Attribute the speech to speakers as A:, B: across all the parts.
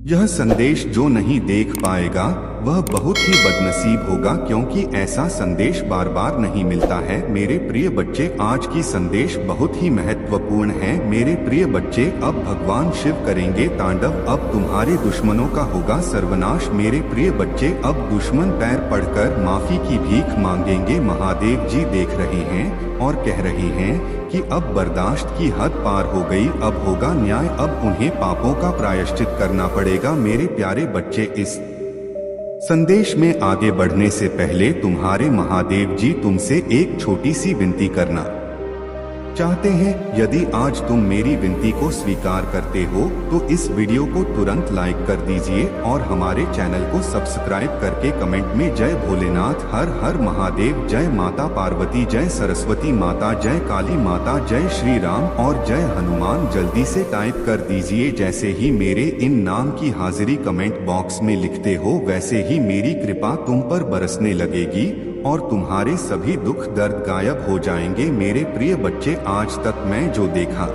A: यह संदेश जो नहीं देख पाएगा वह बहुत ही बदनसीब होगा, क्योंकि ऐसा संदेश बार बार नहीं मिलता है। मेरे प्रिय बच्चे, आज की संदेश बहुत ही महत्वपूर्ण है। मेरे प्रिय बच्चे, अब भगवान शिव करेंगे तांडव, अब तुम्हारे दुश्मनों का होगा सर्वनाश। मेरे प्रिय बच्चे, अब दुश्मन पैर पड़कर माफी की भीख मांगेंगे। महादेव जी देख रहे हैं और कह रहे हैं कि अब बर्दाश्त की हद पार हो गई, अब होगा न्याय, अब उन्हें पापों का प्रायश्चित करना पड़ेगा। मेरे प्यारे बच्चे, इस संदेश में आगे बढ़ने से पहले तुम्हारे महादेव जी तुमसे एक छोटी सी विनती करना चाहते हैं। यदि आज तुम मेरी विनती को स्वीकार करते हो तो इस वीडियो को तुरंत लाइक कर दीजिए और हमारे चैनल को सब्सक्राइब करके कमेंट में जय भोलेनाथ, हर हर महादेव, जय माता पार्वती, जय सरस्वती माता, जय काली माता, जय श्री राम और जय हनुमान जल्दी से टाइप कर दीजिए। जैसे ही मेरे इन नाम की हाजिरी कमेंट बॉक्स में लिखते हो वैसे ही मेरी कृपा तुम पर बरसने लगेगी और तुम्हारे सभी दुख दर्द गायब हो जाएंगे। मेरे प्रिय बच्चे, आज तक मैं जो देखा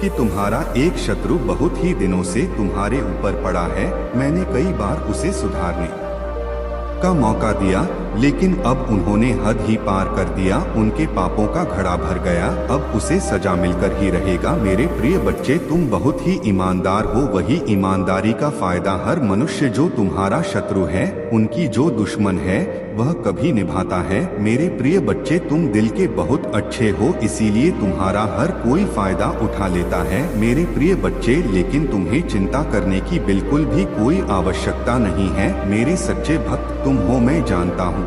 A: कि तुम्हारा एक शत्रु बहुत ही दिनों से तुम्हारे ऊपर पड़ा है, मैंने कई बार उसे सुधारने का मौका दिया, लेकिन अब उन्होंने हद ही पार कर दिया, उनके पापों का घड़ा भर गया, अब उसे सजा मिलकर ही रहेगा। मेरे प्रिय बच्चे, तुम बहुत ही ईमानदार हो, वही ईमानदारी का फायदा हर मनुष्य जो तुम्हारा शत्रु है, उनकी जो दुश्मन है, वह कभी निभाता है। मेरे प्रिय बच्चे, तुम दिल के बहुत अच्छे हो, इसीलिए तुम्हारा हर कोई फायदा उठा लेता है। मेरे प्रिय बच्चे, लेकिन तुम्हें चिंता करने की बिल्कुल भी कोई आवश्यकता नहीं है। मेरे सच्चे भक्त तुम हो, मैं जानता हूँ।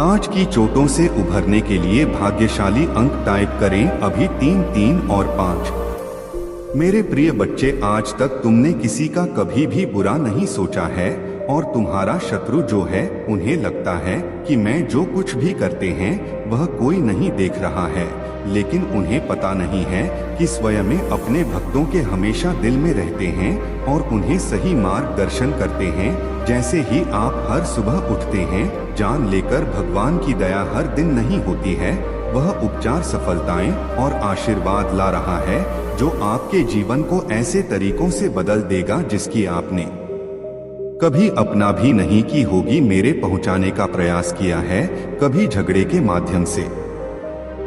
A: आज की चोटों से उभरने के लिए भाग्यशाली अंक टाइप करें अभी 3, 3 और 5। मेरे प्रिय बच्चे, आज तक तुमने किसी का कभी भी बुरा नहीं सोचा है और तुम्हारा शत्रु जो है उन्हें लगता है कि मैं जो कुछ भी करते हैं वह कोई नहीं देख रहा है, लेकिन उन्हें पता नहीं है कि स्वयं अपने भक्तों के हमेशा दिल में रहते हैं और उन्हें सही मार्गदर्शन करते हैं। जैसे ही आप हर सुबह उठते हैं, जान लेकर भगवान की दया हर दिन नहीं होती है, वह उपचार सफलताएं और आशीर्वाद ला रहा है जो आपके जीवन को ऐसे तरीकों से बदल देगा जिसकी आपने कभी अपना भी नहीं की होगी। मेरे पहुंचाने का प्रयास किया है, कभी झगड़े के माध्यम से,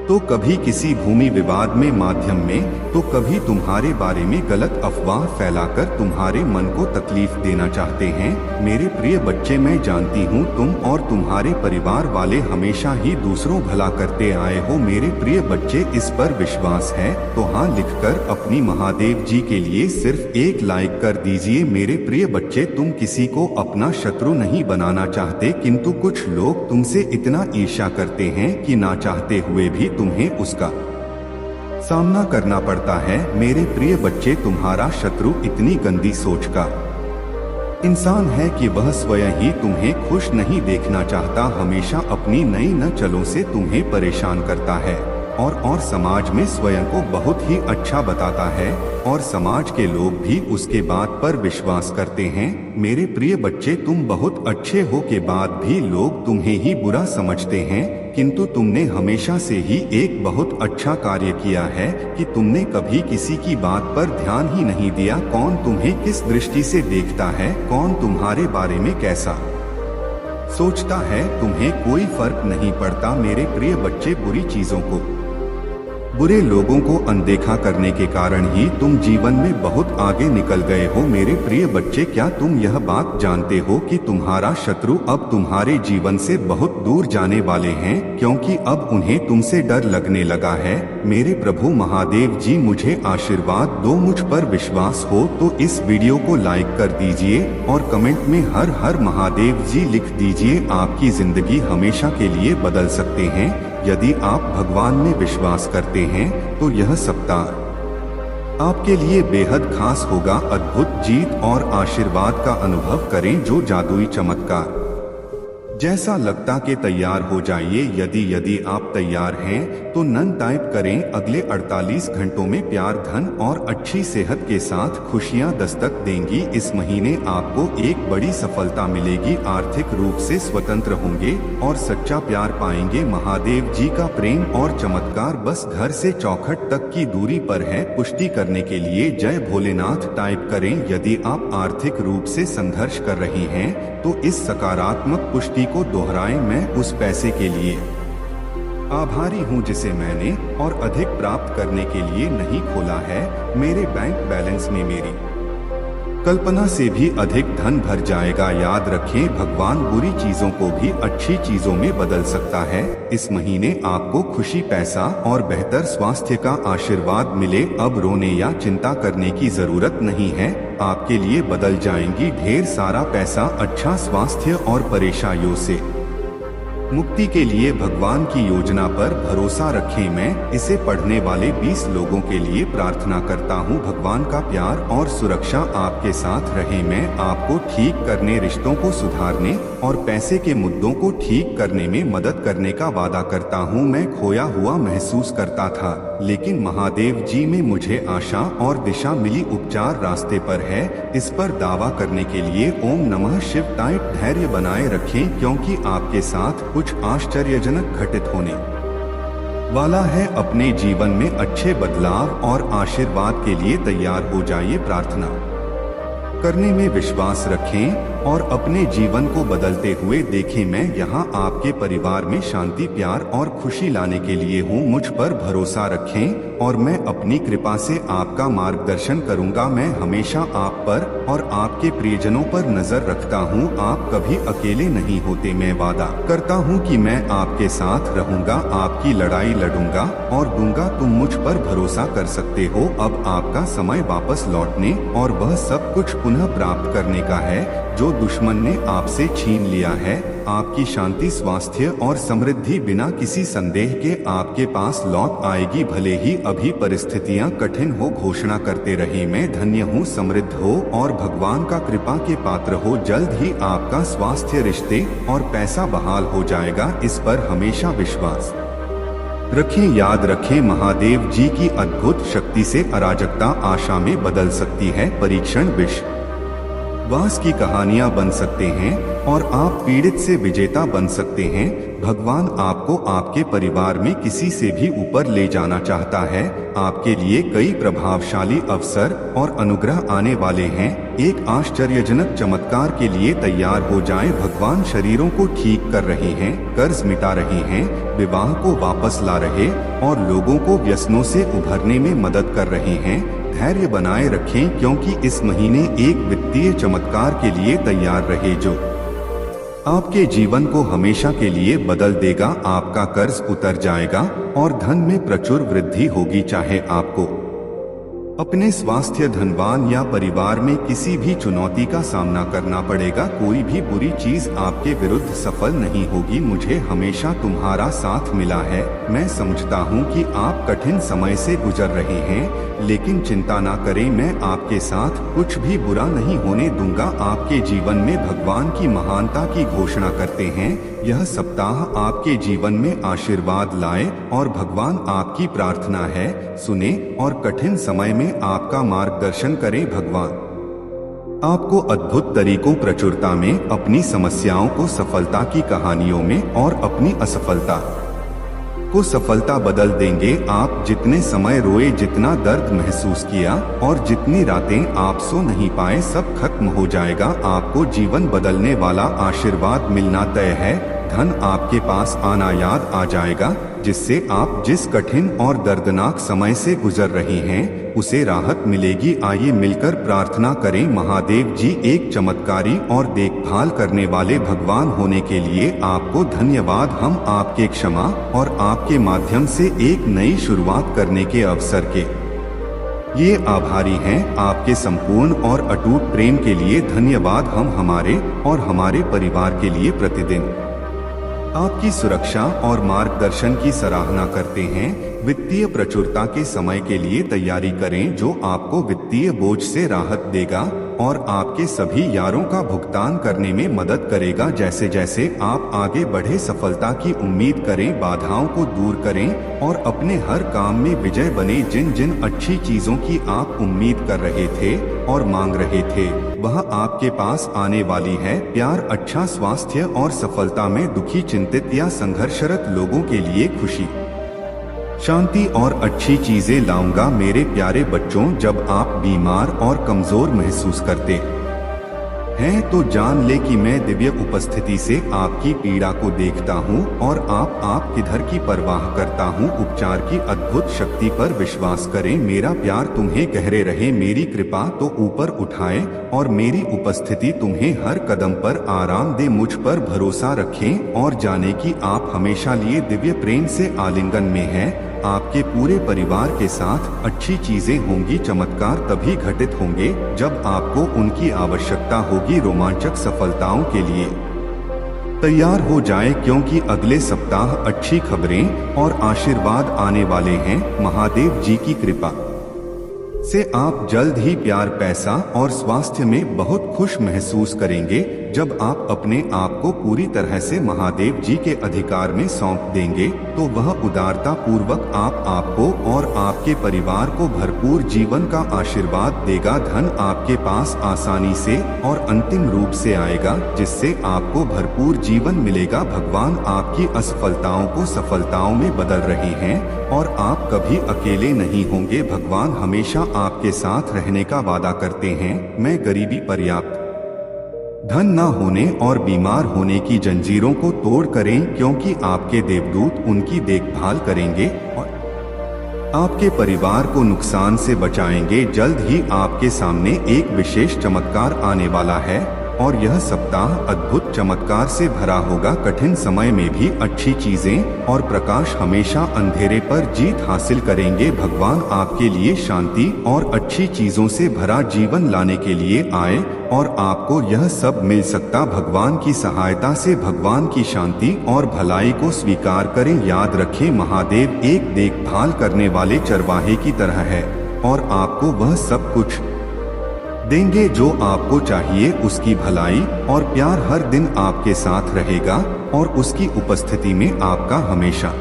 A: तो कभी किसी भूमि विवाद में माध्यम में, तो कभी तुम्हारे बारे में गलत अफवाह फैलाकर तुम्हारे मन को तकलीफ देना चाहते हैं। मेरे प्रिय बच्चे, मैं जानती हूँ तुम और तुम्हारे परिवार वाले हमेशा ही दूसरों भला करते आए हो। मेरे प्रिय बच्चे, इस पर विश्वास है तो हाँ लिखकर अपनी महादेव जी के लिए सिर्फ एक लाइक कर दीजिए। मेरे प्रिय बच्चे, तुम किसी को अपना शत्रु नहीं बनाना चाहते, किंतु कुछ लोग तुमसे इतना ईर्ष्या करते हैं कि ना चाहते हुए भी तुम्हें उसका सामना करना पड़ता है। मेरे प्रिय बच्चे, तुम्हारा शत्रु इतनी गंदी सोच का इंसान है कि वह स्वयं ही तुम्हें खुश नहीं देखना चाहता, हमेशा अपनी नई नचलों से तुम्हें परेशान करता है और समाज में स्वयं को बहुत ही अच्छा बताता है और समाज के लोग भी उसके बात पर विश्वास करते हैं। मेरे प्रिय बच्चे, तुम बहुत अच्छे हो के बाद भी लोग तुम्हें ही बुरा समझते हैं, किंतु तुमने हमेशा से ही एक बहुत अच्छा कार्य किया है कि तुमने कभी किसी की बात पर ध्यान ही नहीं दिया। कौन तुम्हें किस दृष्टि से देखता है, कौन तुम्हारे बारे में कैसा सोचता है, तुम्हें कोई फर्क नहीं पड़ता। मेरे प्रिय बच्चे, बुरी चीजों को, बुरे लोगों को अनदेखा करने के कारण ही तुम जीवन में बहुत आगे निकल गए हो। मेरे प्रिय बच्चे, क्या तुम यह बात जानते हो कि तुम्हारा शत्रु अब तुम्हारे जीवन से बहुत दूर जाने वाले हैं, क्योंकि अब उन्हें तुमसे डर लगने लगा है। मेरे प्रभु महादेव जी मुझे आशीर्वाद दो, मुझ पर विश्वास हो तो इस वीडियो को लाइक कर दीजिए और कमेंट में हर हर महादेव जी लिख दीजिए। आपकी जिंदगी हमेशा के लिए बदल सकते हैं। यदि आप भगवान में विश्वास करते हैं तो यह सप्ताह आपके लिए बेहद खास होगा। अद्भुत जीत और आशीर्वाद का अनुभव करें जो जादुई चमत्कार जैसा लगता के तैयार हो जाइए। यदि आप तैयार हैं तो नन टाइप करें। अगले 48 घंटों में प्यार, धन और अच्छी सेहत के साथ खुशियां दस्तक देंगी। इस महीने आपको एक बड़ी सफलता मिलेगी। आर्थिक रूप से स्वतंत्र होंगे और सच्चा प्यार पाएंगे। महादेव जी का प्रेम और चमत्कार बस घर से चौखट तक की दूरी पर है। पुष्टि करने के लिए जय भोलेनाथ टाइप करें। यदि आप आर्थिक रूप से संघर्ष कर रहे हैं तो इस सकारात्मक पुष्टि को दोहराएं। मैं उस पैसे के लिए आभारी हूं जिसे मैंने और अधिक प्राप्त करने के लिए नहीं खोला है। मेरे बैंक बैलेंस में मेरी कल्पना से भी अधिक धन भर जाएगा। याद रखें, भगवान बुरी चीजों को भी अच्छी चीजों में बदल सकता है। इस महीने आपको खुशी, पैसा और बेहतर स्वास्थ्य का आशीर्वाद मिले। अब रोने या चिंता करने की जरूरत नहीं है, आपके लिए बदल जाएंगी। ढेर सारा पैसा, अच्छा स्वास्थ्य और परेशानियों से मुक्ति के लिए भगवान की योजना पर भरोसा रखें। मैं इसे पढ़ने वाले 20 लोगों के लिए प्रार्थना करता हूँ। भगवान का प्यार और सुरक्षा आपके साथ रहे। मैं आपको ठीक करने, रिश्तों को सुधारने और पैसे के मुद्दों को ठीक करने में मदद करने का वादा करता हूँ। मैं खोया हुआ महसूस करता था, लेकिन महादेव जी में मुझे आशा और दिशा मिली। उपचार रास्ते पर है। इस पर दावा करने के लिए ओम नमः शिव टाइप धैर्य बनाए रखें, क्योंकि आपके साथ कुछ आश्चर्यजनक घटित होने वाला है। अपने जीवन में अच्छे बदलाव और आशीर्वाद के लिए तैयार हो जाइए। प्रार्थना करने में विश्वास रखें और अपने जीवन को बदलते हुए देखें। मैं यहाँ आपके परिवार में शांति, प्यार और खुशी लाने के लिए हूँ। मुझ पर भरोसा रखें और मैं अपनी कृपा से आपका मार्गदर्शन करूँगा। मैं हमेशा आप पर और आपके प्रियजनों पर नजर रखता हूँ। आप कभी अकेले नहीं होते। मैं वादा करता हूँ कि मैं आपके साथ रहूँगा, आपकी लड़ाई लड़ूंगा और दूंगा। तुम मुझ पर भरोसा कर सकते हो। अब आपका समय वापस लौटने और वह सब कुछ पुनः प्राप्त करने का है जो दुश्मन ने आपसे छीन लिया है। आपकी शांति, स्वास्थ्य और समृद्धि बिना किसी संदेह के आपके पास लौट आएगी। भले ही अभी परिस्थितियां कठिन हो, घोषणा करते रहे, मैं धन्य हूँ, समृद्ध हो और भगवान का कृपा के पात्र हो। जल्द ही आपका स्वास्थ्य, रिश्ते और पैसा बहाल हो जाएगा। इस पर हमेशा विश्वास रखें। याद रखें, महादेव जी की अद्भुत शक्ति से अराजकता आशा में बदल सकती है। परीक्षण विश्वास की कहानियां बन सकते हैं और आप पीड़ित से विजेता बन सकते हैं। भगवान आपको आपके परिवार में किसी से भी ऊपर ले जाना चाहता है। आपके लिए कई प्रभावशाली अवसर और अनुग्रह आने वाले हैं। एक आश्चर्यजनक चमत्कार के लिए तैयार हो जाएं। भगवान शरीरों को ठीक कर रहे हैं, कर्ज मिटा रहे हैं, विवाह को वापस ला रहे और लोगों को व्यसनों से उभरने में मदद कर रहे हैं। धैर्य बनाए रखें, क्योंकि इस महीने एक वित्तीय चमत्कार के लिए तैयार रहे जो आपके जीवन को हमेशा के लिए बदल देगा। आपका कर्ज उतर जाएगा और धन में प्रचुर वृद्धि होगी। चाहे आपको अपने स्वास्थ्य, धनवान या परिवार में किसी भी चुनौती का सामना करना पड़ेगा, कोई भी बुरी चीज आपके विरुद्ध सफल नहीं होगी। मुझे हमेशा तुम्हारा साथ मिला है। मैं समझता हूँ कि आप कठिन समय से गुजर रहे हैं, लेकिन चिंता ना करें, मैं आपके साथ। कुछ भी बुरा नहीं होने दूंगा। आपके जीवन में भगवान की महानता की घोषणा करते हैं। यह सप्ताह आपके जीवन में आशीर्वाद लाए और भगवान आपकी प्रार्थना है सुने और कठिन समय में आपका मार्गदर्शन करें। भगवान आपको अद्भुत तरीकों, प्रचुरता में अपनी समस्याओं को सफलता की कहानियों में और अपनी असफलता को सफलता बदल देंगे। आप जितने समय रोए, जितना दर्द महसूस किया और जितनी रातें आप सो नहीं पाए, सब खत्म हो जाएगा। आपको जीवन बदलने वाला आशीर्वाद मिलना तय है। धन आपके पास आना याद आ जाएगा, जिससे आप जिस कठिन और दर्दनाक समय से गुजर रहे हैं उसे राहत मिलेगी। आइए मिलकर प्रार्थना करें। महादेव जी, एक चमत्कारी और देखभाल करने वाले भगवान होने के लिए आपको धन्यवाद। हम आपके क्षमा और आपके माध्यम से एक नई शुरुआत करने के अवसर के ये आभारी हैं। आपके संपूर्ण और अटूट प्रेम के लिए धन्यवाद। हम हमारे और हमारे परिवार के लिए प्रतिदिन आपकी सुरक्षा और मार्गदर्शन की सराहना करते हैं। वित्तीय प्रचुरता के समय के लिए तैयारी करें जो आपको वित्तीय बोझ से राहत देगा और आपके सभी यारों का भुगतान करने में मदद करेगा। जैसे जैसे आप आगे बढ़े सफलता की उम्मीद करें, बाधाओं को दूर करें और अपने हर काम में विजय बने। जिन जिन अच्छी चीजों की आप उम्मीद कर रहे थे और मांग रहे थे वह आपके पास आने वाली है। प्यार, अच्छा स्वास्थ्य और सफलता में दुखी, चिंतित या संघर्षरत लोगों के लिए खुशी, शांति और अच्छी चीजें लाऊंगा। मेरे प्यारे बच्चों, जब आप बीमार और कमजोर महसूस करते हैं तो जान ले कि मैं दिव्य उपस्थिति से आपकी पीड़ा को देखता हूं और आप किधर की परवाह करता हूं। उपचार की अद्भुत शक्ति पर विश्वास करें। मेरा प्यार तुम्हें गहरे रहे, मेरी कृपा तो ऊपर उठाए और मेरी उपस्थिति तुम्हें हर कदम पर आराम दे। मुझ पर भरोसा रखें और जाने कि आप हमेशा लिए दिव्य प्रेम से आलिंगन में हैं। आपके पूरे परिवार के साथ अच्छी चीजें होंगी। चमत्कार तभी घटित होंगे जब आपको उनकी आवश्यकता होगी। रोमांचक सफलताओं के लिए तैयार हो जाएं, क्योंकि अगले सप्ताह अच्छी खबरें और आशीर्वाद आने वाले हैं। महादेव जी की कृपा से आप जल्द ही प्यार, पैसा और स्वास्थ्य में बहुत खुश महसूस करेंगे। जब आप अपने आप को पूरी तरह से महादेव जी के अधिकार में सौंप देंगे तो वह उदारता पूर्वक आपको और आपके परिवार को भरपूर जीवन का आशीर्वाद देगा। धन आपके पास आसानी से और अंतिम रूप से आएगा, जिससे आपको भरपूर जीवन मिलेगा। भगवान आपकी असफलताओं को सफलताओं में बदल रहे हैं और आप कभी अकेले नहीं होंगे। भगवान हमेशा आपके साथ रहने का वादा करते हैं। मैं गरीबी, पर्याप्त धन न होने और बीमार होने की जंजीरों को तोड़ करें, क्योंकि आपके देवदूत उनकी देखभाल करेंगे और आपके परिवार को नुकसान से बचाएंगे। जल्द ही आपके सामने एक विशेष चमत्कार आने वाला है और यह सप्ताह अद्भुत चमत्कार से भरा होगा। कठिन समय में भी अच्छी चीजें और प्रकाश हमेशा अंधेरे पर जीत हासिल करेंगे। भगवान आपके लिए शांति और अच्छी चीजों से भरा जीवन लाने के लिए आए और आपको यह सब मिल सकता भगवान की सहायता से। भगवान की शांति और भलाई को स्वीकार करें। याद रखें, महादेव एक देखभाल करने वाले चरवाहे की तरह है और आपको वह सब कुछ देंगे जो आपको चाहिए। उसकी भलाई और प्यार हर दिन आपके साथ रहेगा और उसकी उपस्थिति में आपका हमेशा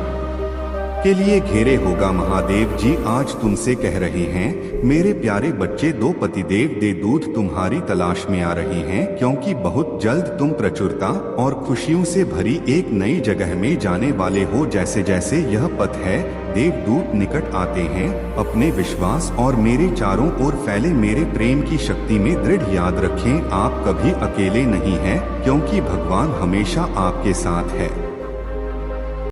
A: के लिए घेरे होगा। महादेव जी आज तुमसे कह रहे हैं, मेरे प्यारे बच्चे, दो पतिदेव दे दूध तुम्हारी तलाश में आ रहे हैं, क्योंकि बहुत जल्द तुम प्रचुरता और खुशियों से भरी एक नई जगह में जाने वाले हो। जैसे जैसे यह पथ है, देवदूत निकट आते हैं। अपने विश्वास और मेरे चारों ओर फैले मेरे प्रेम की शक्ति में दृढ़ याद रखें, आप कभी अकेले नहीं हैं, क्योंकि भगवान हमेशा आपके साथ है।